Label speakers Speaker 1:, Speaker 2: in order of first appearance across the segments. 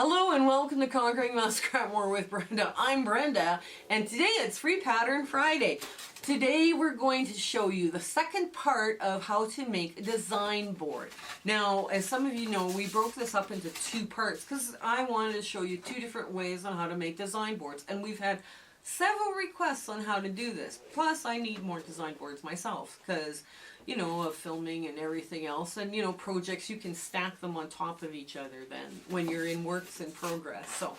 Speaker 1: Hello and welcome to Conquering Mount Scrapmore with Brenda. I'm Brenda and today it's Free Pattern Friday. Today we're going to show you the second part of how to make a design board. Now, as some of you know, we broke this up into two parts because I wanted to show you two different ways on how to make design boards, and we've had several requests on how to do this. Plus, I need more design boards myself because, you know, of filming and everything else, and, you know, projects, you can stack them on top of each other then when you're in works in progress. So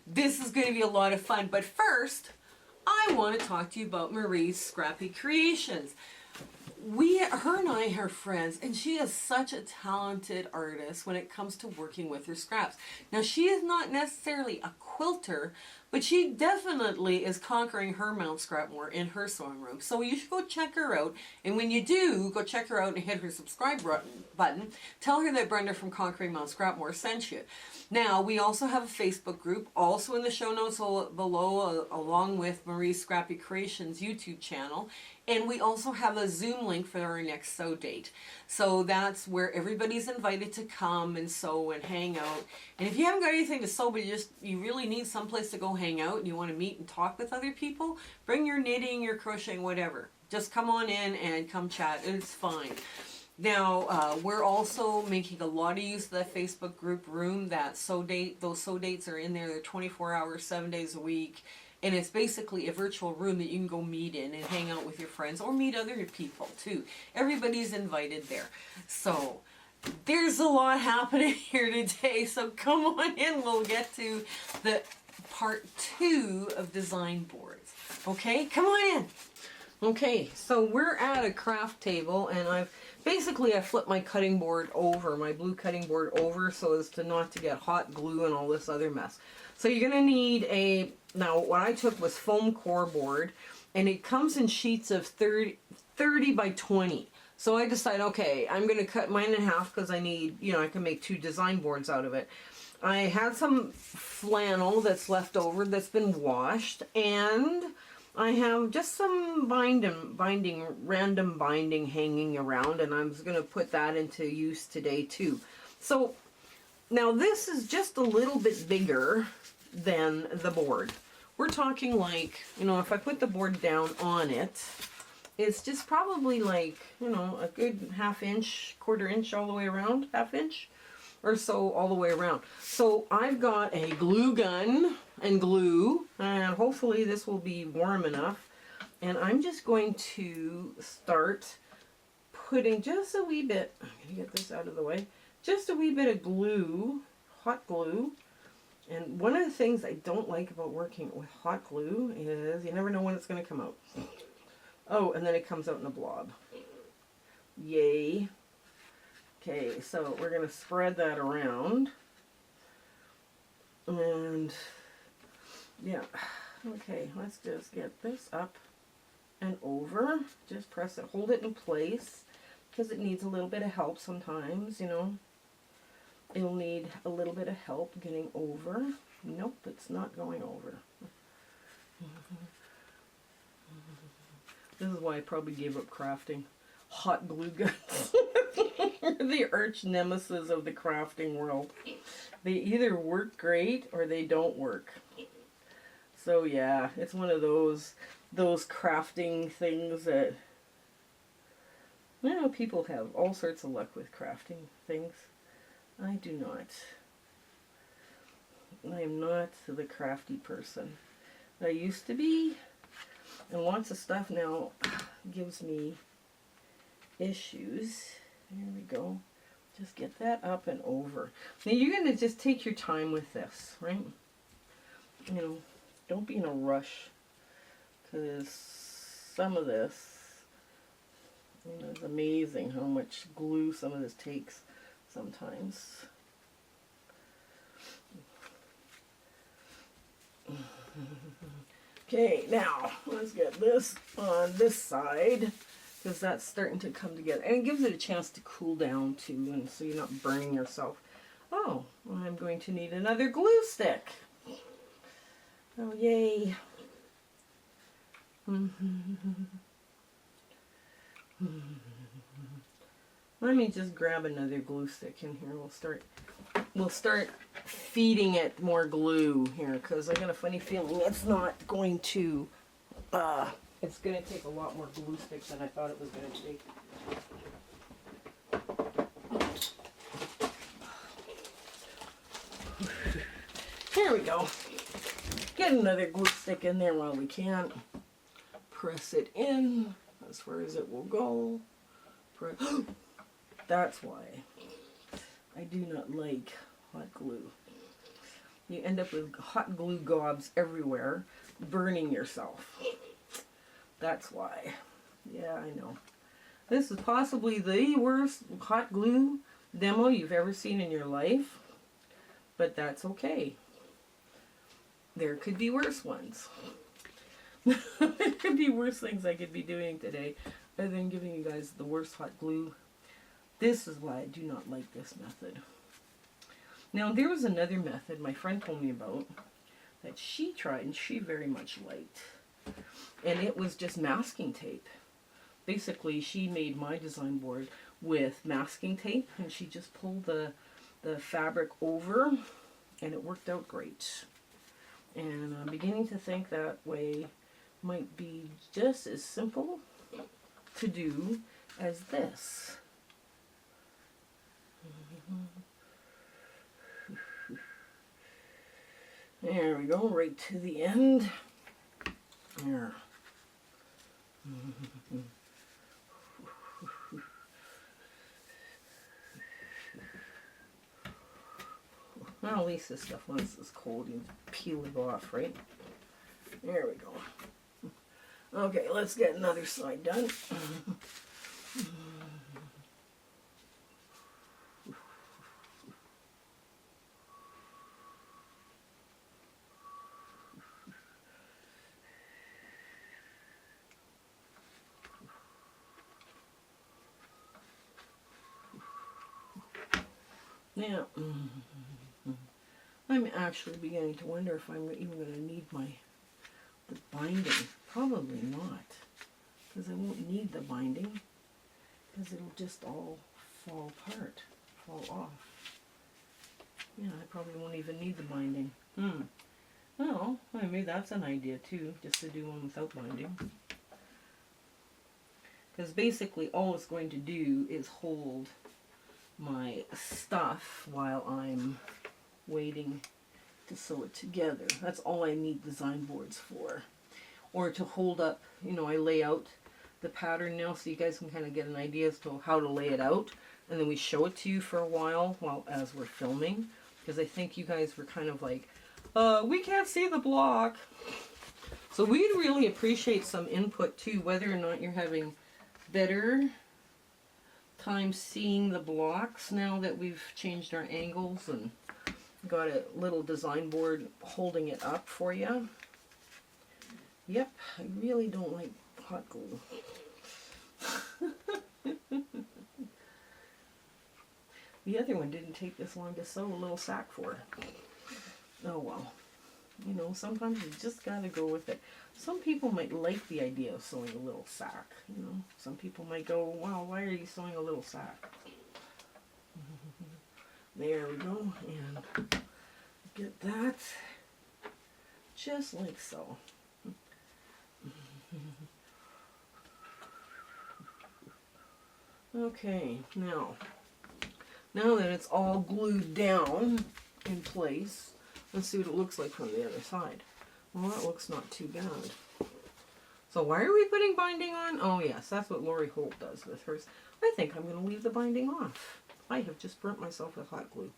Speaker 1: this is going to be a lot of fun. But first, I want to talk to you about Marie's Scrappy Creations. Her and I are friends, and she is such a talented artist when it comes to working with her scraps. Now, she is not necessarily a quilter, but she definitely is conquering her Mount Scrapmore in her sewing room. So you should go check her out, and when you do, go check her out and hit her subscribe button. Tell her that Brenda from Conquering Mount Scrapmore sent you. Now, we also have a Facebook group, also in the show notes below, along with Marie's Scrappy Creations YouTube channel. And we also have a Zoom link for our next sew date. So that's where everybody's invited to come and sew and hang out. And if you haven't got anything to sew, but you really need someplace to go hang out and you want to meet and talk with other people, bring your knitting, your crocheting, whatever. Just come on in and come chat. It's fine. Now, we're also making a lot of use of that Facebook group room. That sew date, those sew dates are in there. They're 24 hours, 7 days a week. And it's basically a virtual room that you can go meet in and hang out with your friends or meet other people too. Everybody's invited there. So there's a lot happening here today. So come on in. We'll get to the part 2 of design boards. Okay, come on in. Okay, so we're at a craft table, and I flipped my cutting board over, my blue cutting board over, so as to not to get hot glue and all this other mess. So you're going to need now what I took was foam core board, and it comes in sheets of 30 by 20. So I decided, okay, I'm going to cut mine in half because I need, you know, I can make 2 design boards out of it. I had some flannel that's left over that's been washed, and I have just some random binding hanging around, and I'm going to put that into use today too. So now this is just a little bit bigger than the board. We're talking like, you know, if I put the board down on it, it's just probably like, you know, a good ½ inch, ¼ inch all the way around, ½ inch or so all the way around. So I've got a glue gun and glue, and hopefully this will be warm enough. And I'm just going to start putting just a wee bit, I'm going to get this out of the way, just a wee bit of glue, hot glue. And one of the things I don't like about working with hot glue is you never know when it's going to come out. Oh, and then it comes out in a blob. Yay. Okay, so we're going to spread that around. And yeah, okay, let's just get this up and over. Just press it, hold it in place, because it needs a little bit of help sometimes, you know. It'll need a little bit of help getting over. Nope, it's not going over. This is why I probably gave up crafting. Hot glue guns. The arch nemesis of the crafting world. They either work great or they don't work. So yeah, it's one of those crafting things that, you know, people have all sorts of luck with crafting things. I do not. I am not the crafty person I used to be, and lots of stuff now gives me issues. There we go. Just get that up and over. Now you're going to just take your time with this, right? You know, don't be in a rush, because some of this, you know, it's amazing how much glue some of this takes sometimes. Okay, now let's get this on this side, because that's starting to come together, and it gives it a chance to cool down too, and so you're not burning yourself. Oh, I'm going to need another glue stick. Oh, yay. Let me just grab another glue stick in here. We'll start we'll start feeding it more glue here, because I got a funny feeling it's not going to, it's going to take a lot more glue sticks than I thought it was going to take. There we go. Get another glue stick in there while we can. Press it in as far as it will go. That's why I do not like hot glue. You end up with hot glue gobs everywhere, burning yourself. That's why. Yeah, I know. This is possibly the worst hot glue demo you've ever seen in your life, but that's okay. There could be worse ones. There could be worse things I could be doing today other than giving you guys the worst hot glue. This is why I do not like this method. Now, there was another method my friend told me about that she tried and she very much liked. And it was just masking tape. Basically, she made my design board with masking tape, and she just pulled the fabric over, and it worked out great. And I'm beginning to think that way might be just as simple to do as this. There we go, right to the end. There. Well, at least this stuff, once it's cold, you peel it off, right? There we go. Okay, let's get another side done. Now, I'm actually beginning to wonder if I'm even going to need the binding. Probably not, because I won't need the binding, because it'll just all fall apart, fall off. Yeah, I probably won't even need the binding. Well, maybe that's an idea too, just to do one without binding. Because basically all it's going to do is hold my stuff while I'm waiting to sew it together. That's all I need design boards for. Or to hold up, you know, I lay out the pattern now so you guys can kind of get an idea as to how to lay it out. And then we show it to you for a while as we're filming. Because I think you guys were kind of like, we can't see the block. So we'd really appreciate some input too, whether or not you're having better time seeing the blocks now that we've changed our angles and got a little design board holding it up for you. Yep, I really don't like hot glue. The other one didn't take this long to sew a little sack for. Oh well. You know, sometimes you just gotta go with it. Some people might like the idea of sewing a little sack. You know, some people might go, wow, why are you sewing a little sack? There we go, and get that just like so. Okay, now that it's all glued down in place, let's see what it looks like from the other side. Well, that looks not too bad. So why are we putting binding on? Oh yes, that's what Lori Holt does with hers. I think I'm going to leave the binding off. I have just burnt myself with hot glue.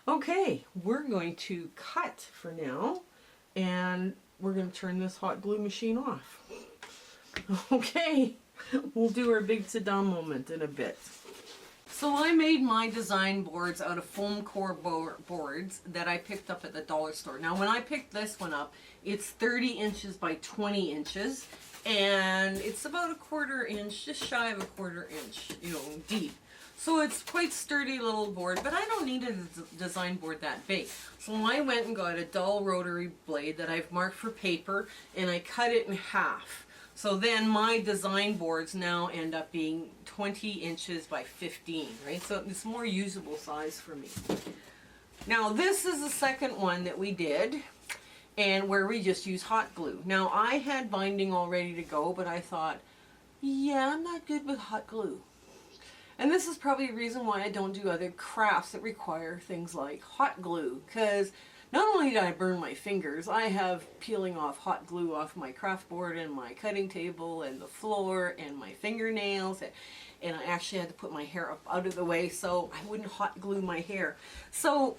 Speaker 1: Okay, we're going to cut for now, and we're going to turn this hot glue machine off. Okay, we'll do our big sit-down moment in a bit. So I made my design boards out of foam core boards that I picked up at the dollar store. Now when I picked this one up, it's 30 inches by 20 inches, and it's about a 1/4 inch, just shy of a 1/4 inch, you know, deep. So it's quite sturdy little board, but I don't need a design board that big. So I went and got a dull rotary blade that I've marked for paper, and I cut it in half. So then my design boards now end up being 20 inches by 15, right? So it's more usable size for me. Now this is the second one that we did, and where we just use hot glue. Now I had binding all ready to go, but I thought, yeah, I'm not good with hot glue. And this is probably a reason why I don't do other crafts that require things like hot glue, because not only did I burn my fingers, I have peeling off hot glue off my craft board and my cutting table and the floor and my fingernails, and I actually had to put my hair up out of the way so I wouldn't hot glue my hair. So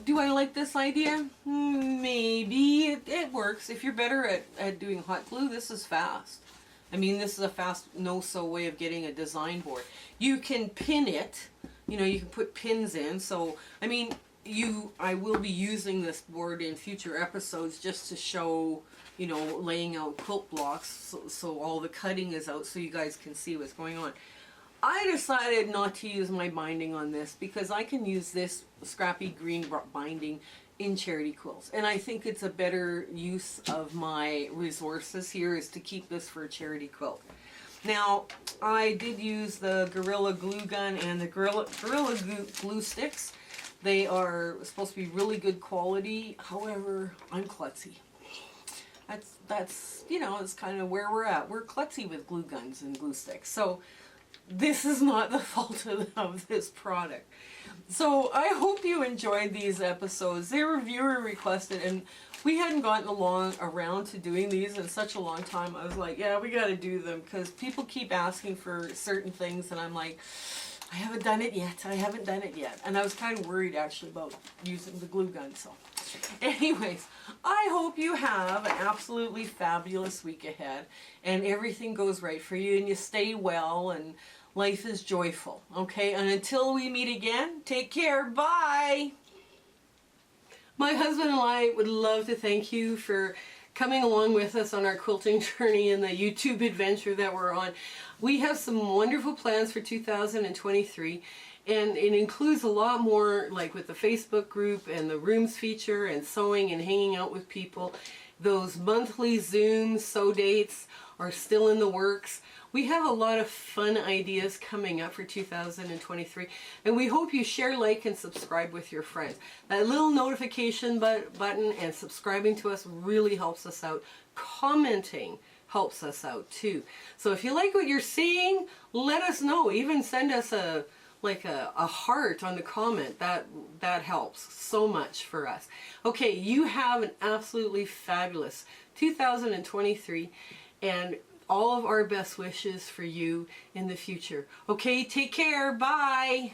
Speaker 1: do I like this idea? Maybe it works. If you're better at doing hot glue, this is fast. I mean, this is a fast no-sew way of getting a design board. You can pin it, you know, you can put pins in. So, I mean, I will be using this board in future episodes just to show, you know, laying out quilt blocks so all the cutting is out so you guys can see what's going on. I decided not to use my binding on this because I can use this Scrappy green binding in charity quilts, and I think it's a better use of my resources here is to keep this for a charity quilt. Now I did use the Gorilla glue gun and the Gorilla glue sticks. They are supposed to be really good quality, however I'm klutzy. That's you know, it's kind of where we're at. We're klutzy with glue guns and glue sticks, so this is not the fault of this product. So I hope you enjoyed these episodes. They were viewer requested, and we hadn't gotten around to doing these in such a long time. I was like, yeah, we got to do them because people keep asking for certain things, and I'm like, I haven't done it yet. I haven't done it yet. And I was kind of worried actually about using the glue gun. So anyways, I hope you have an absolutely fabulous week ahead and everything goes right for you and you stay well and life is joyful. Okay, and until we meet again, take care. Bye. My husband and I would love to thank you for coming along with us on our quilting journey and the YouTube adventure that we're on. We have some wonderful plans for 2023, and it includes a lot more, like with the Facebook group and the rooms feature and sewing and hanging out with people. Those monthly Zoom sew dates are still in the works. We have a lot of fun ideas coming up for 2023, and we hope you share, like, and subscribe with your friends. That little notification button and subscribing to us really helps us out. Commenting helps us out too. So if you like what you're seeing, let us know. Even send us a heart on the comment. That helps so much for us. Okay, you have an absolutely fabulous 2023, and all of our best wishes for you in the future. Okay, take care. Bye.